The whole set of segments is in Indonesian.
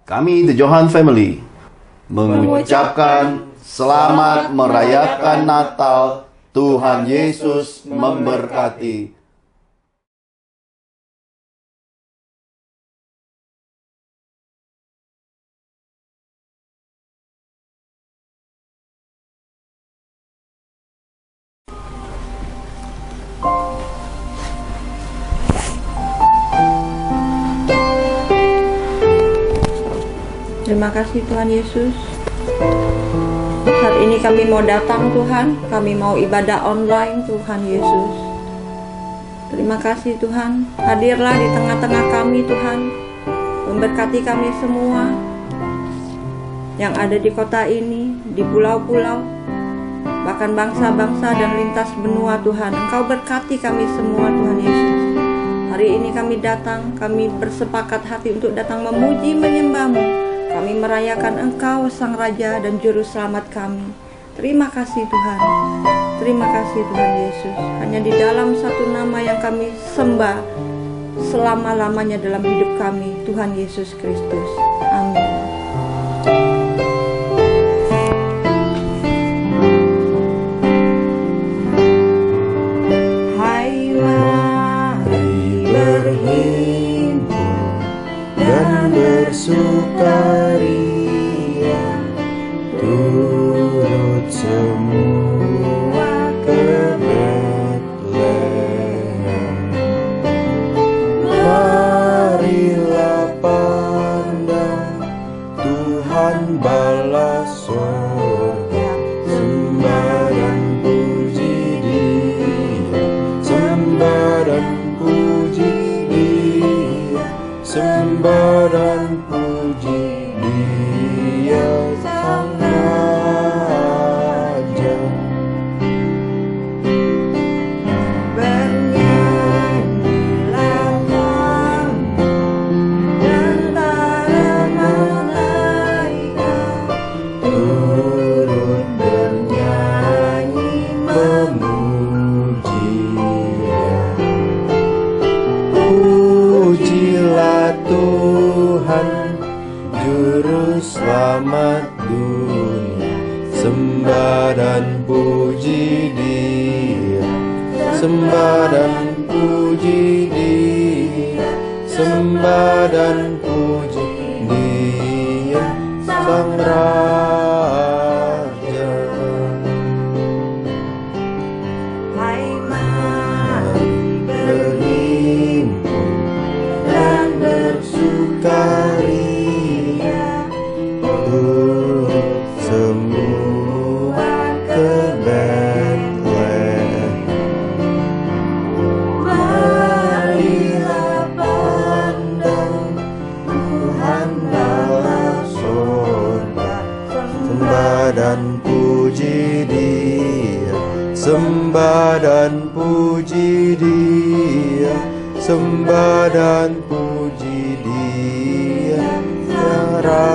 Kami The Johan Family mengucapkan selamat merayakan Natal. Tuhan Yesus memberkati. Terima kasih Tuhan Yesus. Saat ini kami mau datang Tuhan, kami mau ibadah online Tuhan Yesus. Terima kasih Tuhan, hadirlah di tengah-tengah kami Tuhan. Memberkati kami semua yang ada di kota ini, di pulau-pulau, bahkan bangsa-bangsa dan lintas benua Tuhan. Engkau berkati kami semua Tuhan Yesus. Hari ini kami datang, kami bersepakat hati untuk datang memuji menyembah-Mu. Kami merayakan Engkau Sang Raja dan Juru Selamat kami. Terima kasih Tuhan. Terima kasih Tuhan Yesus. Hanya di dalam satu nama yang kami sembah selama-lamanya dalam hidup kami, Tuhan Yesus Kristus. Amin. Hai mari berhimpun dan bersukaria, turut semua ke Betlehem. Marilah pandang Tuhan bala surga, sembah dan puji Dia, sembah dan puji Dia, sembah dan puji Dia Sang Raja. Bernyanyilah kamu antara malaikat, turut bernyanyi memuji Dia. Pujilah Tuhan Juru Selamat dunia, sembah dan puji Dia, sembah dan puji Dia, sembah dan puji Dia Sang Raja. Hai mari berhimpun dan bersukaria, turut semua ke Betlehem. Marilah pandang Tuhan bala surga, sembah dan puji Dia, sembah dan puji Dia, sembah dan puji Dia Sang Raja.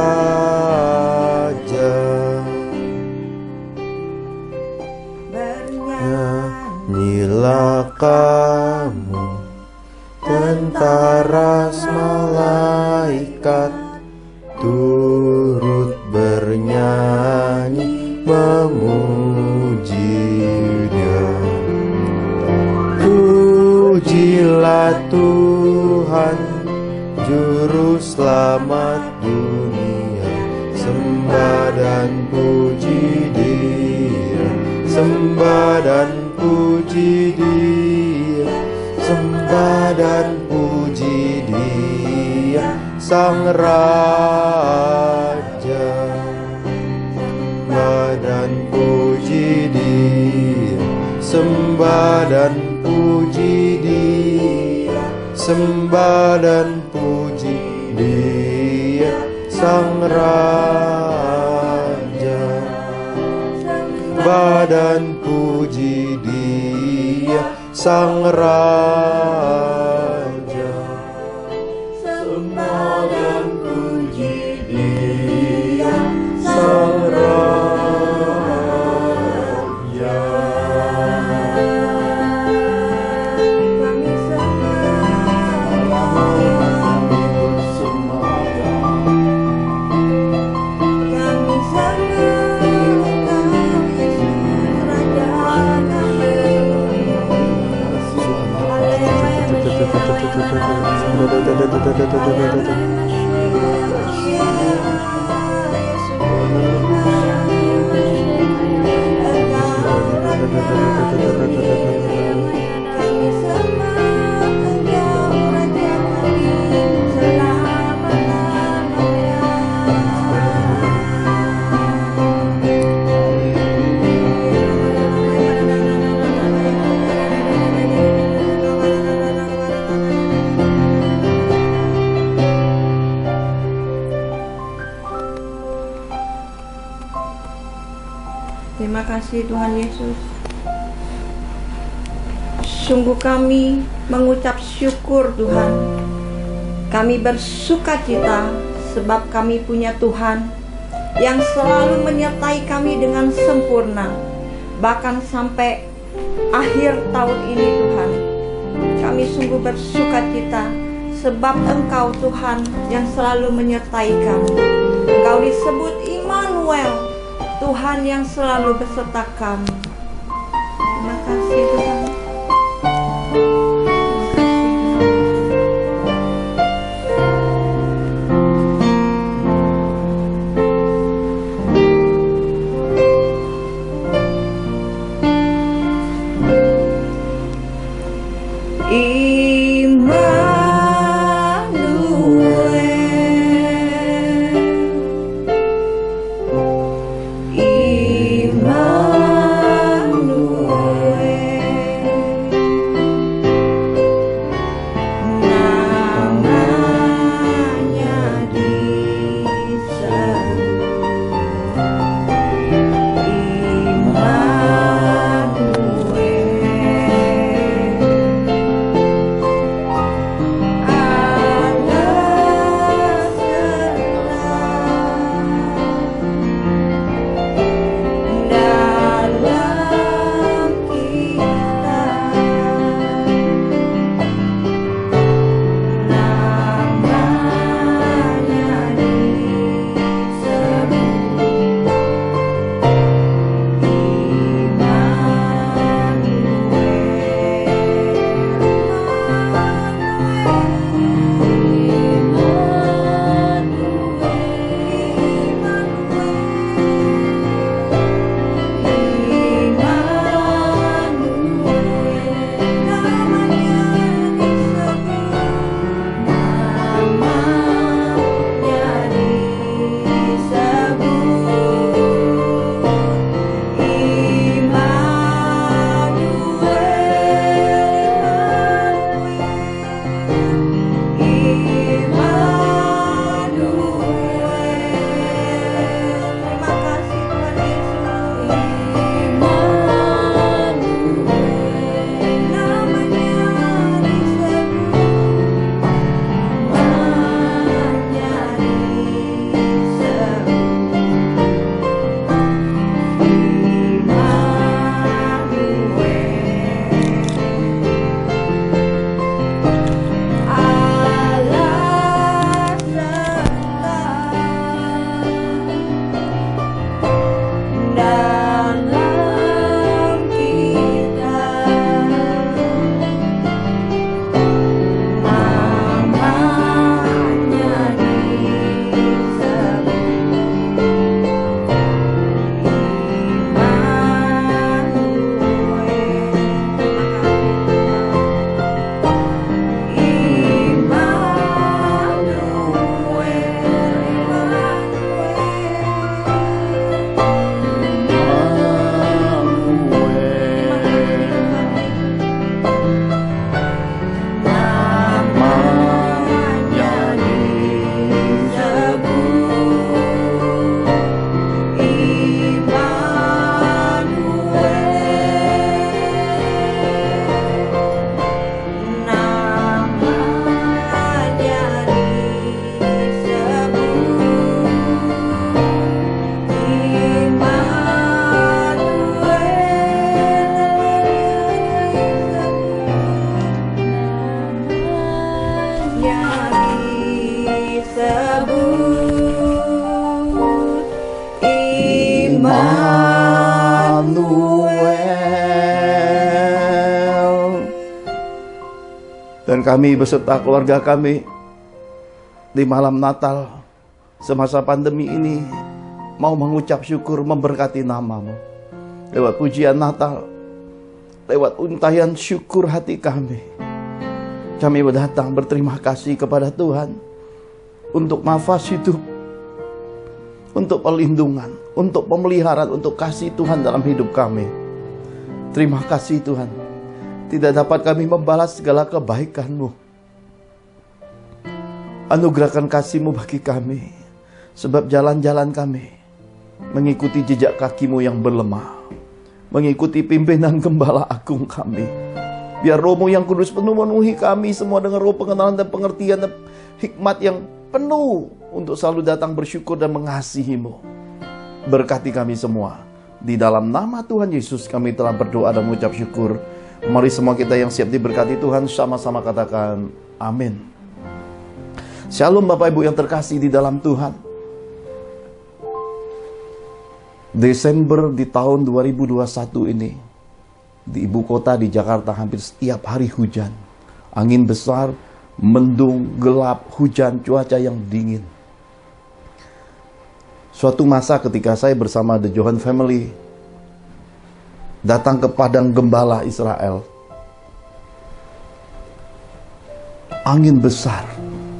Bernyanyilah kamu tentara malaikat, turut bernyanyi memuji Dia. Pujilah Tuhan Juru Selamat dunia, sembah dan puji Dia, sembah dan puji Dia, sembah dan puji Dia Sang Raja. Sembah dan puji Dia, sembah dan puji Dia, sembah dan puji Dia Sang Raja. Sembah dan puji Dia Sang Raja. Sembah dan puji Dia Sang Raja. Kami Terima kasih Tuhan Yesus. Sungguh kami mengucap syukur Tuhan. Kami bersukacita sebab kami punya Tuhan yang selalu menyertai kami dengan sempurna. Bahkan sampai akhir tahun ini Tuhan, kami sungguh bersukacita sebab Engkau Tuhan yang selalu menyertai kami. Engkau disebut Immanuel, Tuhan yang selalu beserta kami. Terima kasih Tuhan. Dan kami beserta keluarga kami di malam Natal semasa pandemi ini mau mengucap syukur, memberkati nama-Mu. Lewat pujian Natal, lewat untayan syukur hati kami datang berterima kasih kepada Tuhan untuk nafas hidup, untuk perlindungan, untuk pemeliharaan, untuk kasih Tuhan dalam hidup kami. Terima kasih Tuhan. Tidak dapat kami membalas segala kebaikan-Mu. Anugerahkan kasih-Mu bagi kami, sebab jalan-jalan kami mengikuti jejak kaki-Mu yang berlemah, mengikuti pimpinan Gembala Agung kami. Biar Roh-Mu yang kudus penuhi kami semua dengan roh pengenalan dan pengertian dan hikmat yang penuh untuk selalu datang bersyukur dan mengasihi-Mu. Berkati kami semua. Di dalam nama Tuhan Yesus kami telah berdoa dan mengucap syukur. Mari semua kita yang siap diberkati Tuhan sama-sama katakan amin. Shalom Bapak Ibu yang terkasih di dalam Tuhan. Desember di tahun 2021 ini, di ibu kota di Jakarta hampir setiap hari hujan. Angin besar, mendung, gelap, hujan, cuaca yang dingin. Suatu masa ketika saya bersama The Johan Family datang ke padang gembala Israel, angin besar,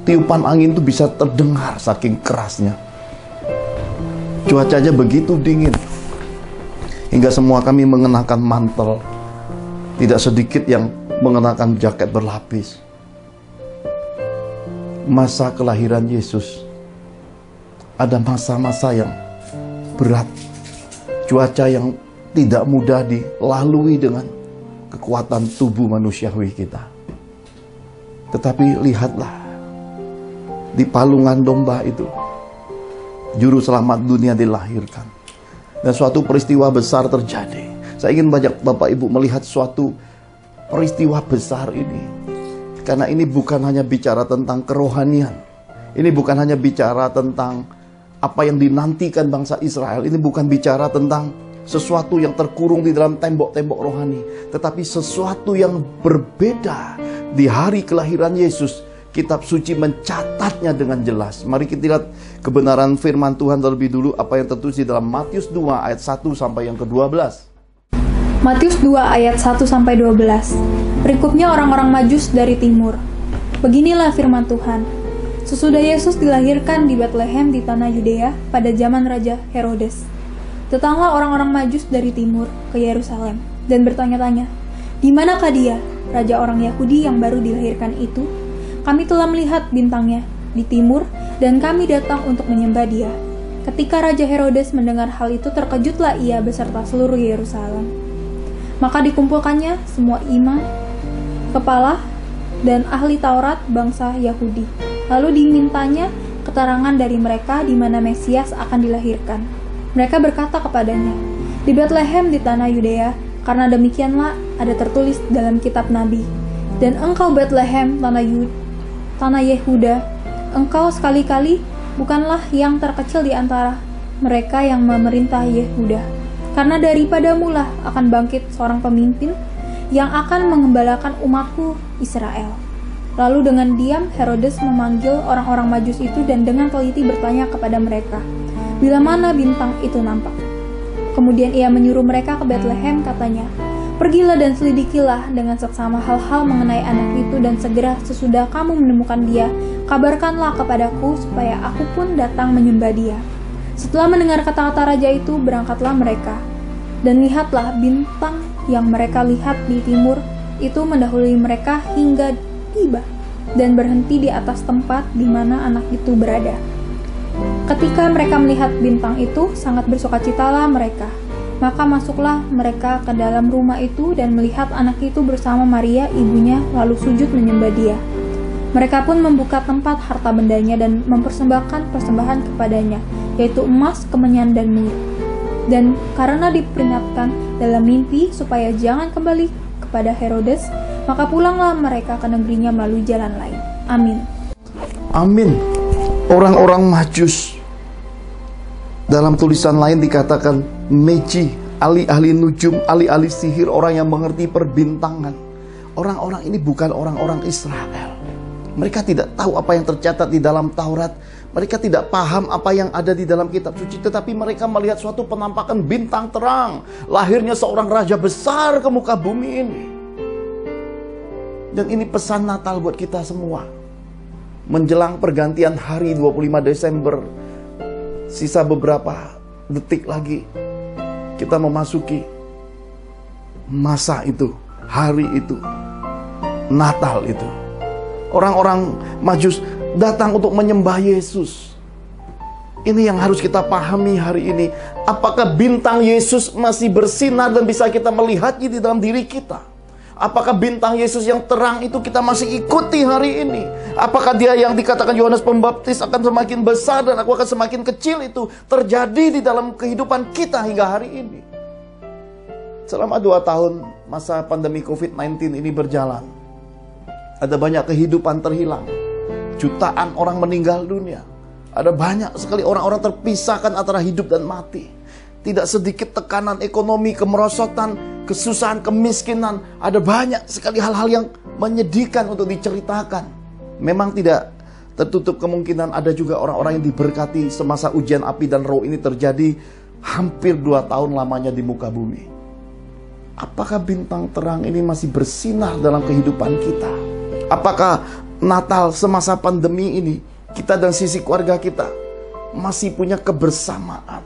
tiupan angin itu bisa terdengar saking kerasnya. Cuacanya begitu dingin, hingga semua kami mengenakan mantel. Tidak sedikit yang mengenakan jaket berlapis. Masa kelahiran Yesus, ada masa-masa yang berat, cuaca yang tidak mudah dilalui dengan kekuatan tubuh manusiawi kita. Tetapi lihatlah, di palungan domba itu, Juru Selamat dunia dilahirkan. Dan suatu peristiwa besar terjadi. Saya ingin banyak Bapak Ibu melihat suatu peristiwa besar ini. Karena ini bukan hanya bicara tentang kerohanian. Ini bukan hanya bicara tentang apa yang dinantikan bangsa Israel. Ini bukan bicara tentang sesuatu yang terkurung di dalam tembok-tembok rohani. Tetapi sesuatu yang berbeda di hari kelahiran Yesus. Kitab suci mencatatnya dengan jelas. Mari kita lihat kebenaran firman Tuhan terlebih dulu. Apa yang tertulis di dalam Matius 2 ayat 1 sampai yang ke-12. Matius 2 ayat 1 sampai 12. Berikutnya orang-orang Majus dari timur. Beginilah firman Tuhan. Sesudah Yesus dilahirkan di Betlehem di tanah Yudea pada zaman Raja Herodes, datanglah orang-orang Majus dari timur ke Yerusalem dan bertanya-tanya, "Di manakah dia, raja orang Yahudi yang baru dilahirkan itu? Kami telah melihat bintangnya di timur dan kami datang untuk menyembah dia." Ketika Raja Herodes mendengar hal itu, terkejutlah ia beserta seluruh Yerusalem. Maka dikumpulkannya semua imam, kepala, dan ahli Taurat bangsa Yahudi. Lalu dimintanya keterangan dari mereka di mana Mesias akan dilahirkan. Mereka berkata kepadanya, "Di Betlehem di tanah Yudea, karena demikianlah ada tertulis dalam kitab Nabi. Dan engkau Betlehem, tanah Yehuda, engkau sekali-kali bukanlah yang terkecil di antara mereka yang memerintah Yehuda. Karena daripadamu lah akan bangkit seorang pemimpin yang akan mengembalakan umatku Israel." Lalu dengan diam Herodes memanggil orang-orang Majus itu dan dengan teliti bertanya kepada mereka, "Bila mana bintang itu nampak?" Kemudian ia menyuruh mereka ke Betlehem, katanya, "Pergilah dan selidikilah dengan seksama hal-hal mengenai anak itu, dan segera sesudah kamu menemukan dia, kabarkanlah kepadaku supaya aku pun datang menyembah dia." Setelah mendengar kata-kata raja itu, berangkatlah mereka. Dan lihatlah, bintang yang mereka lihat di timur itu mendahului mereka hingga tiba dan berhenti di atas tempat di mana anak itu berada. Ketika mereka melihat bintang itu, sangat bersukacitalah mereka. Maka masuklah mereka ke dalam rumah itu dan melihat anak itu bersama Maria ibunya, lalu sujud menyembah dia. Mereka pun membuka tempat harta bendanya dan mempersembahkan persembahan kepadanya, yaitu emas, kemenyan, dan minyak. Dan karena diperingatkan dalam mimpi supaya jangan kembali kepada Herodes, maka pulanglah mereka ke negerinya melalui jalan lain. Amin. Amin. Orang-orang Majus, dalam tulisan lain dikatakan Magi, ahli-ahli nujum, ahli-ahli sihir, orang yang mengerti perbintangan, Orang-orang ini bukan orang-orang Israel. Mereka tidak tahu apa yang tercatat di dalam Taurat. Mereka tidak paham apa yang ada di dalam kitab suci. Tetapi mereka melihat suatu penampakan bintang terang. Lahirnya seorang raja besar ke muka bumi ini. Dan ini pesan Natal buat kita semua. Menjelang pergantian hari 25 Desember. Sisa beberapa detik lagi. Kita memasuki masa itu, hari itu, Natal itu. Orang-orang Majus datang untuk menyembah Yesus. Ini yang harus kita pahami hari ini. Apakah bintang Yesus masih bersinar dan bisa kita melihatnya di dalam diri kita? Apakah bintang Yesus yang terang itu kita masih ikuti hari ini? Apakah dia yang dikatakan Yohanes Pembaptis akan semakin besar dan aku akan semakin kecil itu terjadi di dalam kehidupan kita hingga hari ini? Selama 2 tahun masa pandemi COVID-19 ini berjalan, ada banyak kehidupan terhilang. Jutaan orang meninggal dunia. Ada banyak sekali orang-orang terpisahkan antara hidup dan mati. Tidak sedikit tekanan ekonomi, kemerosotan, kesusahan, kemiskinan. Ada banyak sekali hal-hal yang menyedihkan untuk diceritakan. Memang tidak tertutup kemungkinan ada juga orang-orang yang diberkati semasa ujian api dan roh ini terjadi hampir 2 tahun lamanya di muka bumi. Apakah bintang terang ini masih bersinar dalam kehidupan kita? Apakah Natal semasa pandemi ini kita dan sisi keluarga kita masih punya kebersamaan?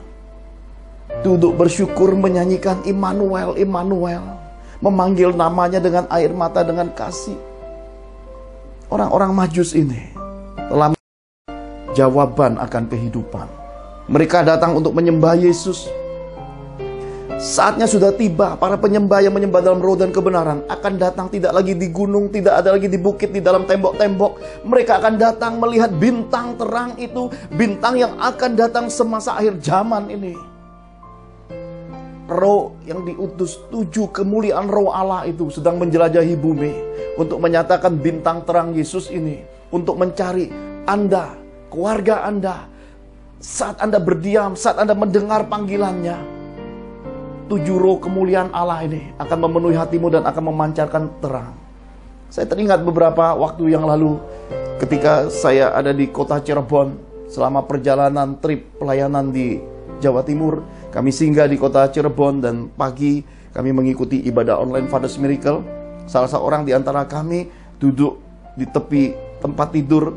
Duduk bersyukur menyanyikan Immanuel, Immanuel, memanggil namanya dengan air mata, dengan kasih. Orang-orang Majus ini telah jawaban akan kehidupan. Mereka datang untuk menyembah Yesus. Saatnya sudah tiba. Para penyembah yang menyembah dalam roh dan kebenaran akan datang tidak lagi di gunung, tidak ada lagi di bukit, di dalam tembok-tembok. Mereka akan datang melihat bintang terang itu, bintang yang akan datang semasa akhir zaman ini. Roh yang diutus, 7 kemuliaan roh Allah itu sedang menjelajahi bumi untuk menyatakan bintang terang Yesus ini, untuk mencari Anda, keluarga Anda. Saat Anda berdiam, saat Anda mendengar panggilannya, 7 roh kemuliaan Allah ini akan memenuhi hatimu dan akan memancarkan terang. Saya teringat beberapa waktu yang lalu ketika saya ada di kota Cirebon selama perjalanan trip pelayanan di Jawa Timur. Kami singgah di kota Cirebon dan pagi kami mengikuti ibadah online Father's Miracle. Salah seorang di antara kami duduk di tepi tempat tidur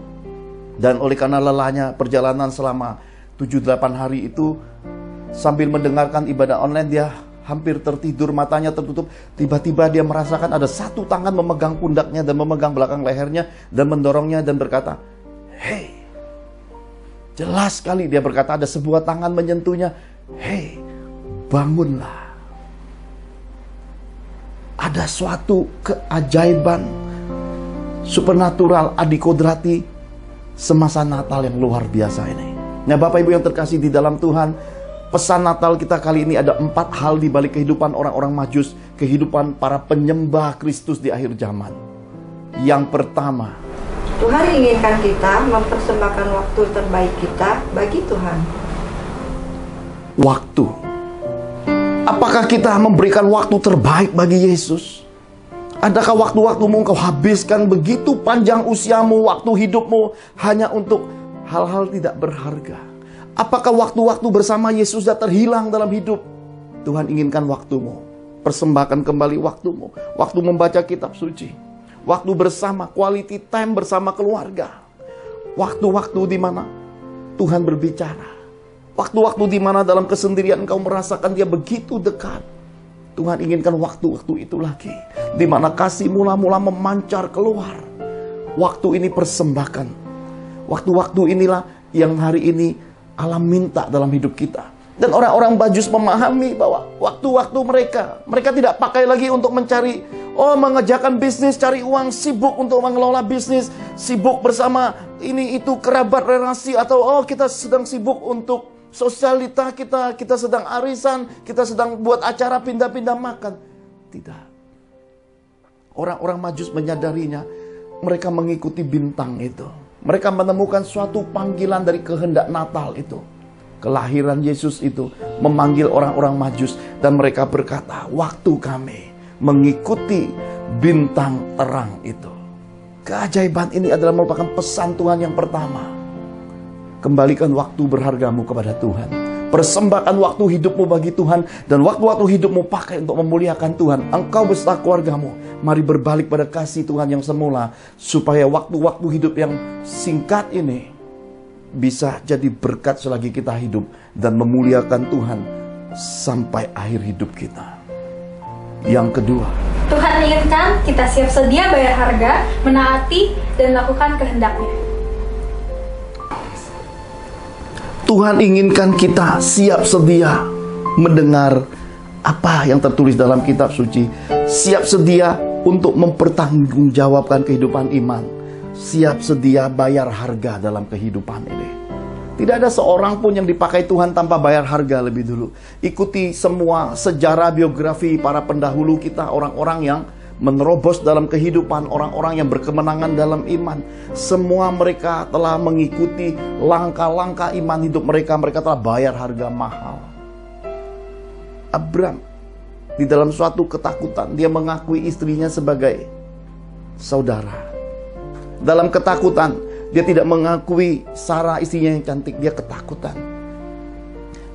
dan oleh karena lelahnya perjalanan selama 7-8 hari itu, sambil mendengarkan ibadah online dia hampir tertidur, matanya tertutup. Tiba-tiba dia merasakan ada satu tangan memegang pundaknya dan memegang belakang lehernya dan mendorongnya dan berkata, "Hei." Jelas sekali dia berkata, ada sebuah tangan menyentuhnya. "Hei, bangunlah." Ada suatu keajaiban supernatural adikodrati semasa Natal yang luar biasa ini. Nah, Bapak Ibu yang terkasih di dalam Tuhan, pesan Natal kita kali ini ada 4 hal di balik kehidupan orang-orang Majus, kehidupan para penyembah Kristus di akhir zaman. Yang pertama, Tuhan inginkan kita mempersembahkan waktu terbaik kita bagi Tuhan. Waktu. Apakah kita memberikan waktu terbaik bagi Yesus? Adakah waktu-waktumu engkau habiskan begitu panjang usiamu, waktu hidupmu hanya untuk hal-hal tidak berharga? Apakah waktu-waktu bersama Yesus sudah terhilang dalam hidup? Tuhan inginkan waktumu. Persembahkan kembali waktumu. Waktu membaca kitab suci. Waktu bersama, quality time bersama keluarga. Waktu-waktu di mana Tuhan berbicara. Waktu-waktu di mana dalam kesendirian engkau merasakan dia begitu dekat. Tuhan inginkan waktu-waktu itu lagi. Di mana kasih mula-mula memancar keluar. Waktu ini persembahkan. Waktu-waktu inilah yang hari ini Allah minta dalam hidup kita. Dan orang-orang Majus memahami bahwa waktu-waktu mereka tidak pakai lagi untuk mencari, mengerjakan bisnis, cari uang, sibuk untuk mengelola bisnis, sibuk bersama ini itu kerabat relasi, atau kita sedang sibuk untuk sosialita kita sedang arisan, kita sedang buat acara pindah-pindah makan. Tidak. Orang-orang Majus menyadarinya, mereka mengikuti bintang itu. Mereka menemukan suatu panggilan dari kehendak Natal itu. Kelahiran Yesus itu memanggil orang-orang Majus. Dan mereka berkata, waktu kami mengikuti bintang terang itu. Keajaiban ini adalah merupakan pesan Tuhan yang pertama. Kembalikan waktu berhargamu kepada Tuhan. Persembahkan waktu hidupmu bagi Tuhan. Dan waktu-waktu hidupmu pakai untuk memuliakan Tuhan. Engkau beserta keluargamu, mari berbalik pada kasih Tuhan yang semula. Supaya waktu-waktu hidup yang singkat ini bisa jadi berkat selagi kita hidup. Dan memuliakan Tuhan sampai akhir hidup kita. Yang kedua, Tuhan inginkan kita siap sedia bayar harga, menaati, dan lakukan kehendak-Nya. Tuhan inginkan kita siap sedia mendengar apa yang tertulis dalam kitab suci. Siap sedia untuk mempertanggungjawabkan kehidupan iman. Siap sedia bayar harga dalam kehidupan ini. Tidak ada seorang pun yang dipakai Tuhan tanpa bayar harga lebih dulu. Ikuti semua sejarah biografi para pendahulu kita, orang-orang yang menerobos dalam kehidupan, orang-orang yang berkemenangan dalam iman. Semua mereka telah mengikuti langkah-langkah iman hidup mereka. Mereka telah bayar harga mahal. Abram, di dalam suatu ketakutan, dia mengakui istrinya sebagai saudara. Dalam ketakutan, dia tidak mengakui Sarah istrinya yang cantik. Dia ketakutan.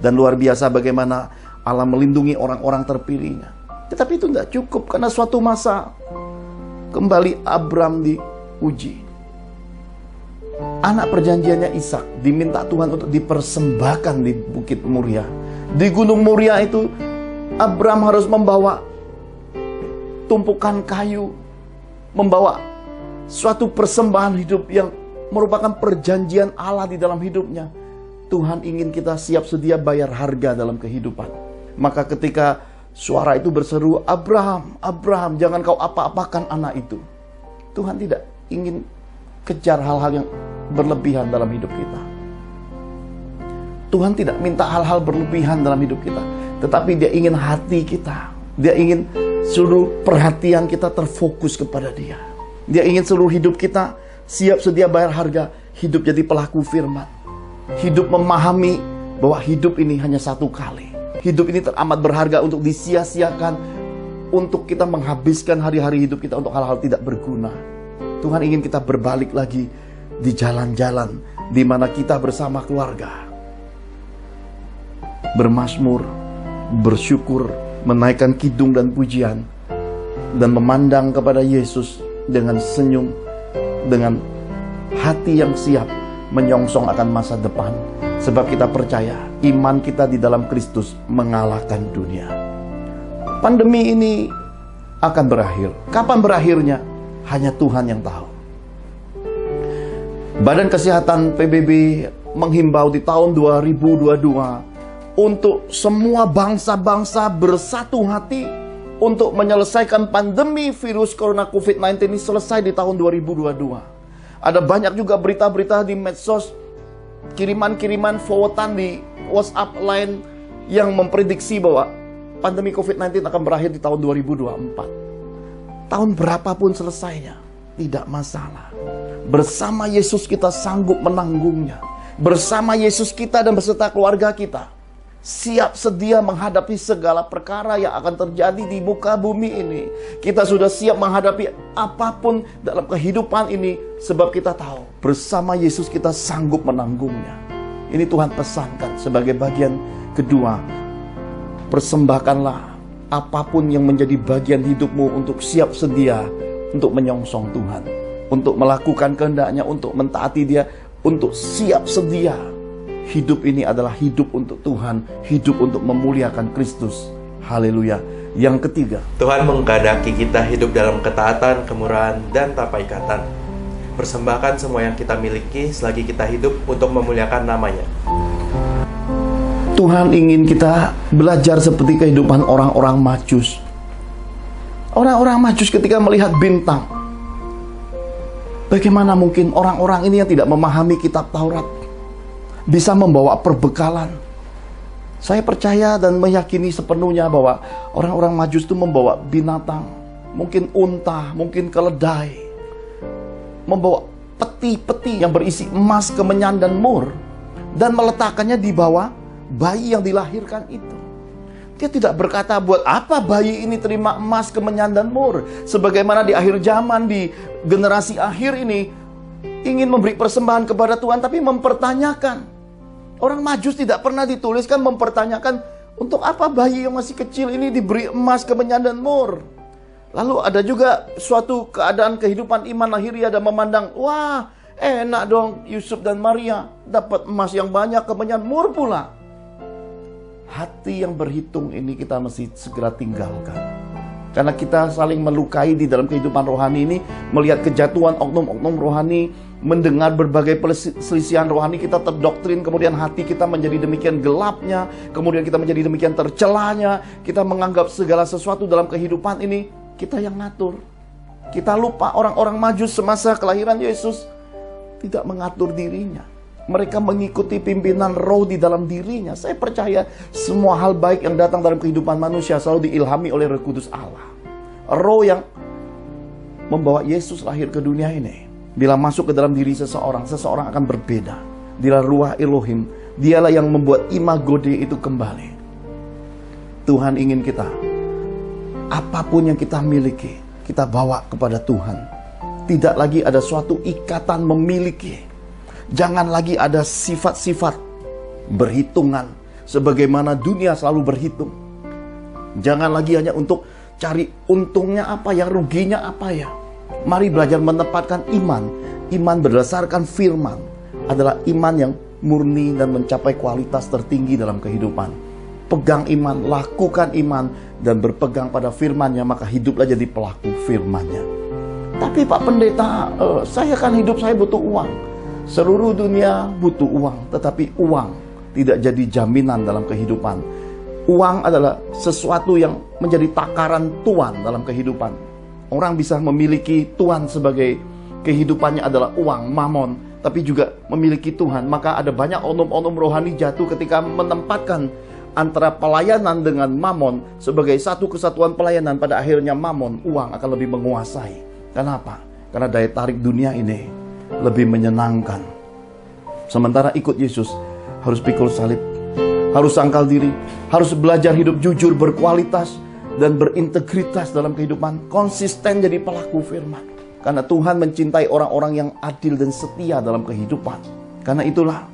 Dan luar biasa bagaimana Allah melindungi orang-orang terpilihnya. Tetapi itu tidak cukup, karena suatu masa kembali Abram diuji. Anak perjanjiannya Ishak diminta Tuhan untuk dipersembahkan di Bukit Moria. Di Gunung Moria itu Abram harus membawa tumpukan kayu, membawa suatu persembahan hidup yang merupakan perjanjian Allah di dalam hidupnya. Tuhan ingin kita siap sedia bayar harga dalam kehidupan. Maka ketika suara itu berseru, Abraham, Abraham, jangan kau apa-apakan anak itu. Tuhan tidak ingin kejar hal-hal yang berlebihan dalam hidup kita. Tuhan tidak minta hal-hal berlebihan dalam hidup kita. Tetapi dia ingin hati kita. Dia ingin seluruh perhatian kita terfokus kepada dia. Dia ingin seluruh hidup kita siap sedia bayar harga. Hidup jadi pelaku firman. Hidup memahami bahwa hidup ini hanya satu kali. Hidup ini teramat berharga untuk disia-siakan, untuk kita menghabiskan hari-hari hidup kita untuk hal-hal tidak berguna. Tuhan ingin kita berbalik lagi di jalan-jalan di mana kita bersama keluarga bermazmur, bersyukur, menaikkan kidung dan pujian, dan memandang kepada Yesus dengan senyum, dengan hati yang siap menyongsong akan masa depan. Sebab kita percaya iman kita di dalam Kristus mengalahkan dunia. Pandemi ini akan berakhir. Kapan berakhirnya? Hanya Tuhan yang tahu. Badan Kesehatan PBB menghimbau di tahun 2022 untuk semua bangsa-bangsa bersatu hati untuk menyelesaikan pandemi virus corona COVID-19 ini selesai di tahun 2022. Ada banyak juga berita-berita di medsos, kiriman-kiriman forwardan di WhatsApp line yang memprediksi bahwa pandemi COVID-19 akan berakhir di tahun 2024. Tahun berapapun selesainya, tidak masalah. Bersama Yesus kita sanggup menanggungnya. Bersama Yesus kita dan beserta keluarga kita siap sedia menghadapi segala perkara yang akan terjadi di muka bumi ini. Kita sudah siap menghadapi apapun dalam kehidupan ini, sebab kita tahu bersama Yesus kita sanggup menanggungnya. Ini Tuhan pesankan sebagai bagian kedua. Persembahkanlah apapun yang menjadi bagian hidupmu untuk siap sedia untuk menyongsong Tuhan, untuk melakukan kehendak-Nya, untuk mentaati Dia, untuk siap sedia. Hidup ini adalah hidup untuk Tuhan, hidup untuk memuliakan Kristus. Haleluya. Yang ketiga, Tuhan mengkehendaki kita hidup dalam ketaatan, kemurahan, dan tanpa ikatan. Persembahkan semua yang kita miliki selagi kita hidup untuk memuliakan nama-Nya. Tuhan ingin kita belajar seperti kehidupan orang-orang Majus. Orang-orang Majus ketika melihat bintang, bagaimana mungkin orang-orang ini yang tidak memahami kitab Taurat bisa membawa perbekalan? Saya percaya dan meyakini sepenuhnya bahwa orang-orang Majus itu membawa binatang, mungkin unta, mungkin keledai, membawa peti-peti yang berisi emas, kemenyan, dan mur, dan meletakkannya di bawah bayi yang dilahirkan itu. Dia tidak berkata, buat apa bayi ini terima emas, kemenyan, dan mur. Sebagaimana di akhir zaman, di generasi akhir ini, ingin memberi persembahan kepada Tuhan, tapi mempertanyakan. Orang Majus tidak pernah dituliskan mempertanyakan, untuk apa bayi yang masih kecil ini diberi emas, kemenyan, dan mur. Lalu ada juga suatu keadaan kehidupan iman lahiriah dan memandang, wah enak dong Yusuf dan Maria, dapat emas yang banyak, kemenyan, mur pula. Hati yang berhitung ini kita mesti segera tinggalkan. Karena kita saling melukai di dalam kehidupan rohani ini, melihat kejatuhan oknum-oknum rohani, mendengar berbagai perselisihan rohani, kita terdoktrin, kemudian hati kita menjadi demikian gelapnya, kemudian kita menjadi demikian tercelanya, kita menganggap segala sesuatu dalam kehidupan ini kita yang ngatur. Kita lupa orang-orang Majus semasa kelahiran Yesus tidak mengatur dirinya. Mereka mengikuti pimpinan roh di dalam dirinya. Saya percaya semua hal baik yang datang dalam kehidupan manusia selalu diilhami oleh Roh Kudus Allah. Roh yang membawa Yesus lahir ke dunia ini, bila masuk ke dalam diri seseorang, seseorang akan berbeda. Dialah Ruah Elohim, dialah yang membuat imago Dei itu kembali. Tuhan ingin kita, apapun yang kita miliki, kita bawa kepada Tuhan. Tidak lagi ada suatu ikatan memiliki. Jangan lagi ada sifat-sifat berhitungan sebagaimana dunia selalu berhitung. Jangan lagi hanya untuk cari untungnya apa ya, ruginya apa ya. Mari belajar menempatkan iman. Iman berdasarkan firman adalah iman yang murni dan mencapai kualitas tertinggi dalam kehidupan. Pegang iman, lakukan iman, dan berpegang pada firman-Nya, maka hiduplah jadi pelaku firman-Nya. Tapi Pak Pendeta, saya kan hidup saya butuh uang. Seluruh dunia butuh uang, tetapi uang tidak jadi jaminan dalam kehidupan. Uang adalah sesuatu yang menjadi takaran tuan dalam kehidupan. Orang bisa memiliki tuan sebagai kehidupannya adalah uang, mamon, tapi juga memiliki Tuhan. Maka ada banyak onum-onum rohani jatuh ketika menempatkan antara pelayanan dengan mamon sebagai satu kesatuan pelayanan. Pada akhirnya mamon, uang akan lebih menguasai. Kenapa? Karena daya tarik dunia ini lebih menyenangkan. Sementara ikut Yesus harus pikul salib, harus sangkal diri, harus belajar hidup jujur, berkualitas, dan berintegritas dalam kehidupan, konsisten jadi pelaku firman. Karena Tuhan mencintai orang-orang yang adil dan setia dalam kehidupan. Karena itulah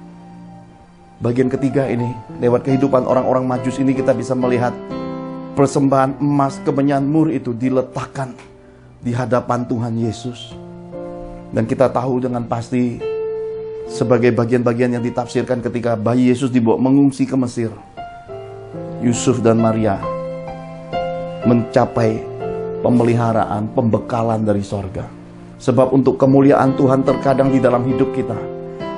bagian ketiga ini, lewat kehidupan orang-orang Majus ini kita bisa melihat persembahan emas, kemenyan, mur itu diletakkan di hadapan Tuhan Yesus. Dan kita tahu dengan pasti sebagai bagian-bagian yang ditafsirkan ketika bayi Yesus dibawa mengungsi ke Mesir. Yusuf dan Maria mencapai pemeliharaan, pembekalan dari sorga. Sebab untuk kemuliaan Tuhan terkadang di dalam hidup kita,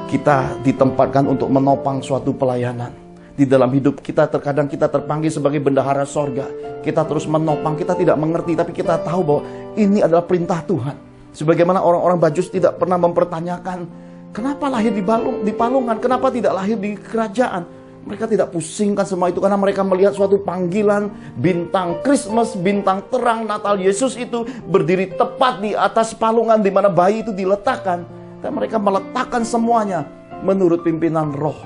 kita ditempatkan untuk menopang suatu pelayanan. Di dalam hidup kita terkadang kita terpanggil sebagai bendahara sorga. Kita terus menopang, kita tidak mengerti, tapi kita tahu bahwa ini adalah perintah Tuhan. Sebagaimana orang-orang Majus tidak pernah mempertanyakan, kenapa lahir di palungan, kenapa tidak lahir di kerajaan. Mereka tidak pusingkan semua itu karena mereka melihat suatu panggilan, bintang Christmas, bintang terang Natal Yesus itu berdiri tepat di atas palungan di mana bayi itu diletakkan. Dan mereka meletakkan semuanya menurut pimpinan roh.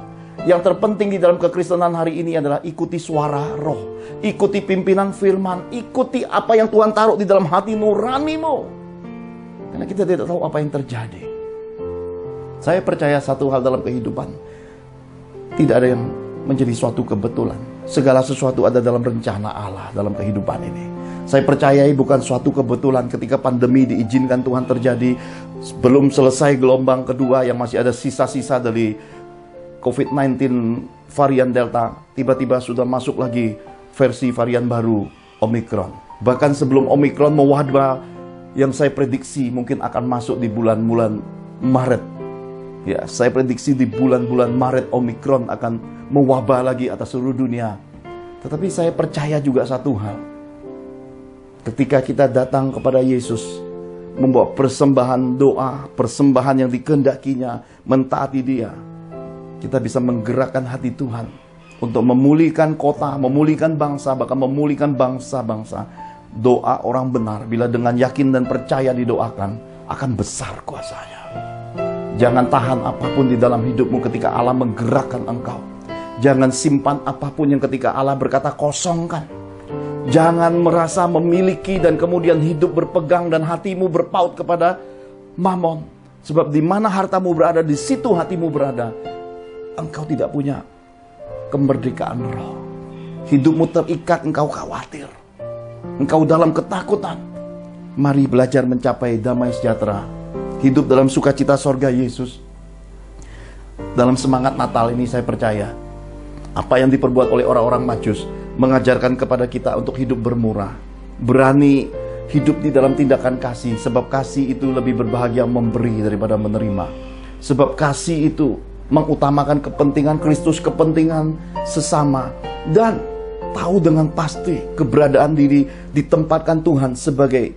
Yang terpenting di dalam kekristenan hari ini adalah ikuti suara roh, ikuti pimpinan firman, ikuti apa yang Tuhan taruh di dalam hati nuranimu. Karena kita tidak tahu apa yang terjadi. Saya percaya satu hal dalam kehidupan, tidak ada yang menjadi suatu kebetulan. Segala sesuatu ada dalam rencana Allah dalam kehidupan ini. Saya percayai bukan suatu kebetulan ketika pandemi diizinkan Tuhan terjadi. Belum selesai gelombang kedua yang masih ada sisa-sisa dari COVID-19 varian Delta. Tiba-tiba sudah masuk lagi versi varian baru Omicron. Bahkan sebelum Omicron mewabah, yang saya prediksi mungkin akan masuk di bulan-bulan Maret. Ya, saya prediksi di bulan-bulan Maret Omicron akan mewabah lagi atas seluruh dunia. Tetapi saya percaya juga satu hal. Ketika kita datang kepada Yesus, membawa persembahan doa, persembahan yang dikehendakinya, mentaati Dia, kita bisa menggerakkan hati Tuhan untuk memulihkan kota, memulihkan bangsa, bahkan memulihkan bangsa-bangsa. Doa orang benar bila dengan yakin dan percaya didoakan akan besar kuasanya. Jangan tahan apapun di dalam hidupmu ketika Allah menggerakkan engkau. Jangan simpan apapun yang ketika Allah berkata kosongkan. Jangan merasa memiliki dan kemudian hidup berpegang dan hatimu berpaut kepada mamon. Sebab di mana hartamu berada, di situ hatimu berada. Engkau tidak punya kemerdekaan roh. Hidupmu terikat, engkau khawatir. Engkau dalam ketakutan. Mari belajar mencapai damai sejahtera. Hidup dalam sukacita sorga Yesus. Dalam semangat Natal ini saya percaya, apa yang diperbuat oleh orang-orang Majus mengajarkan kepada kita untuk hidup bermurah. Berani hidup di dalam tindakan kasih. Sebab kasih itu lebih berbahagia memberi daripada menerima. Sebab kasih itu mengutamakan kepentingan Kristus, kepentingan sesama. Dan tahu dengan pasti keberadaan diri ditempatkan Tuhan sebagai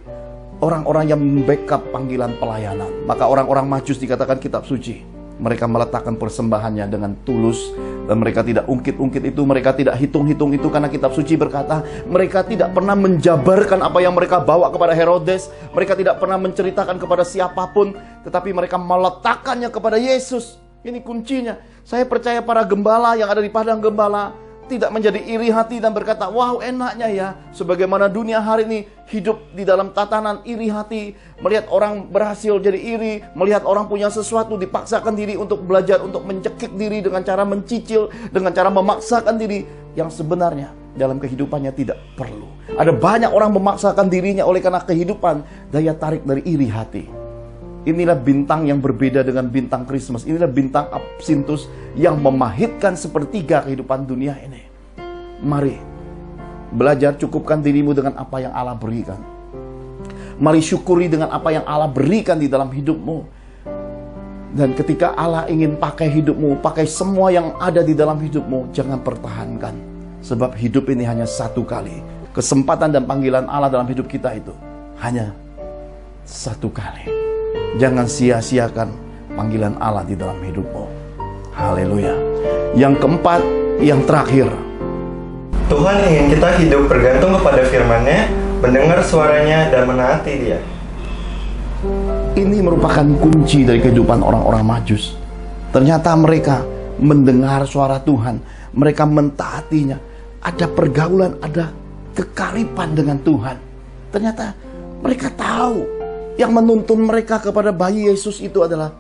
orang-orang yang membackup panggilan pelayanan. Maka orang-orang Majus dikatakan kitab suci, mereka meletakkan persembahannya dengan tulus. Dan mereka tidak ungkit-ungkit itu, mereka tidak hitung-hitung itu. Karena kitab suci berkata, mereka tidak pernah menjabarkan apa yang mereka bawa kepada Herodes. Mereka tidak pernah menceritakan kepada siapapun. Tetapi mereka meletakkannya kepada Yesus. Ini kuncinya. Saya percaya para gembala yang ada di padang gembala tidak menjadi iri hati dan berkata, wow enaknya ya, sebagaimana dunia hari ini hidup di dalam tatanan iri hati, melihat orang berhasil jadi iri, melihat orang punya sesuatu, dipaksakan diri untuk belajar, untuk mencekik diri dengan cara mencicil, dengan cara memaksakan diri, yang sebenarnya dalam kehidupannya tidak perlu. Ada banyak orang memaksakan dirinya oleh karena kehidupan, daya tarik dari iri hati. Inilah bintang yang berbeda dengan bintang Christmas. Inilah bintang Absintus yang memahitkan sepertiga kehidupan dunia ini. Mari belajar cukupkan dirimu dengan apa yang Allah berikan. Mari syukuri dengan apa yang Allah berikan di dalam hidupmu. Dan ketika Allah ingin pakai hidupmu, pakai semua yang ada di dalam hidupmu, jangan pertahankan. Sebab hidup ini hanya satu kali. Kesempatan dan panggilan Allah dalam hidup kita itu hanya satu kali. Jangan sia-siakan panggilan Allah di dalam hidupmu. Haleluya. Yang keempat, yang terakhir, Tuhan ingin kita hidup bergantung kepada firman-Nya, mendengar suaranya dan menaati Dia. Ini merupakan kunci dari kehidupan orang-orang Majus. Ternyata mereka mendengar suara Tuhan, mereka mentaatinya. Ada pergaulan, ada kekaripan dengan Tuhan. Ternyata mereka tahu yang menuntun mereka kepada bayi Yesus itu adalah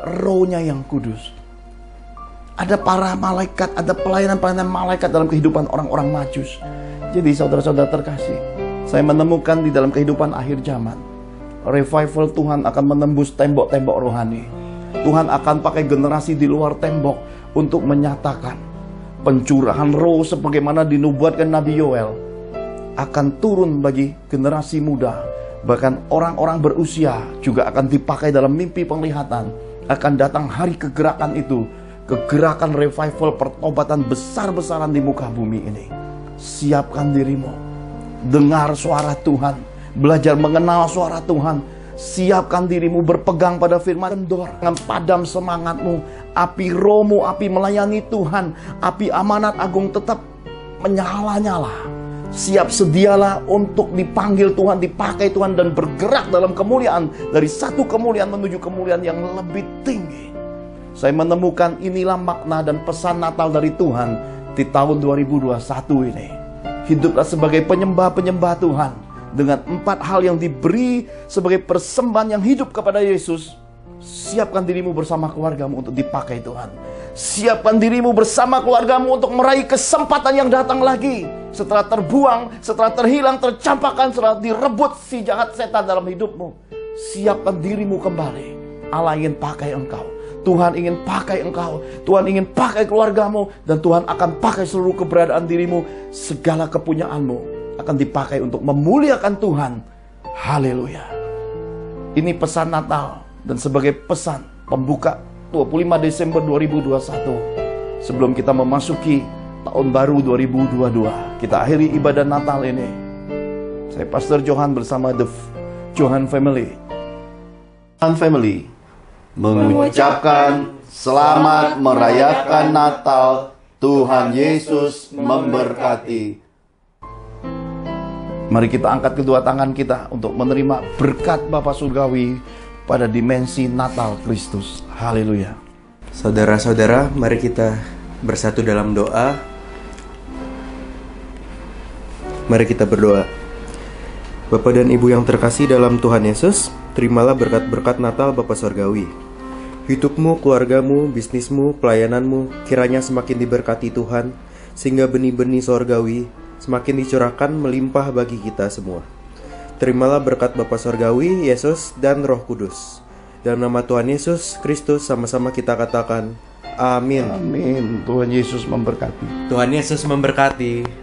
Roh-Nya yang kudus. Ada para malaikat, ada pelayanan-pelayanan malaikat dalam kehidupan orang-orang Majus. Jadi saudara-saudara terkasih, saya menemukan di dalam kehidupan akhir zaman, revival Tuhan akan menembus tembok-tembok rohani. Tuhan akan pakai generasi di luar tembok untuk menyatakan pencurahan roh sebagaimana dinubuatkan Nabi Yoel akan turun bagi generasi muda. Bahkan orang-orang berusia juga akan dipakai dalam mimpi penglihatan. Akan datang hari kegerakan itu, kegerakan revival pertobatan besar-besaran di muka bumi ini. Siapkan dirimu, dengar suara Tuhan, belajar mengenal suara Tuhan. Siapkan dirimu berpegang pada firman. Kendor dengan padam semangatmu, api rohmu, api melayani Tuhan, api amanat agung tetap menyala-nyala. Siap sedialah untuk dipanggil Tuhan, dipakai Tuhan, dan bergerak dalam kemuliaan. Dari satu kemuliaan menuju kemuliaan yang lebih tinggi. Saya menemukan inilah makna dan pesan Natal dari Tuhan di tahun 2021 ini. Hiduplah sebagai penyembah-penyembah Tuhan dengan 4 hal yang diberi sebagai persembahan yang hidup kepada Yesus. Siapkan dirimu bersama keluargamu untuk dipakai Tuhan. Siapkan dirimu bersama keluargamu untuk meraih kesempatan yang datang lagi. Setelah terbuang, setelah terhilang, tercampakkan, setelah direbut si jahat setan dalam hidupmu. Siapkan dirimu kembali. Allah ingin pakai engkau. Tuhan ingin pakai engkau. Tuhan ingin pakai keluargamu. Dan Tuhan akan pakai seluruh keberadaan dirimu. Segala kepunyaanmu akan dipakai untuk memuliakan Tuhan. Haleluya. Ini pesan Natal. Dan sebagai pesan pembuka 25 Desember 2021. Sebelum kita memasuki tahun baru 2022, kita akhiri ibadah Natal ini. Saya Pastor Johan bersama The Johan Family. Johan Family mengucapkan selamat merayakan Natal. Tuhan Yesus memberkati. Mari kita angkat kedua tangan kita untuk menerima berkat Bapa Surgawi pada dimensi Natal Kristus. Haleluya. Saudara-saudara, mari kita bersatu dalam doa. Mari kita berdoa. Bapa dan Ibu yang terkasih dalam Tuhan Yesus, terimalah berkat-berkat Natal Bapa Sorgawi. Hidupmu, keluargamu, bisnismu, pelayananmu kiranya semakin diberkati Tuhan, sehingga benih-benih sorgawi semakin dicurahkan melimpah bagi kita semua. Terimalah berkat Bapa Sorgawi, Yesus, dan Roh Kudus. Dalam nama Tuhan Yesus Kristus sama-sama kita katakan, amin. Amin. Tuhan Yesus memberkati. Tuhan Yesus memberkati.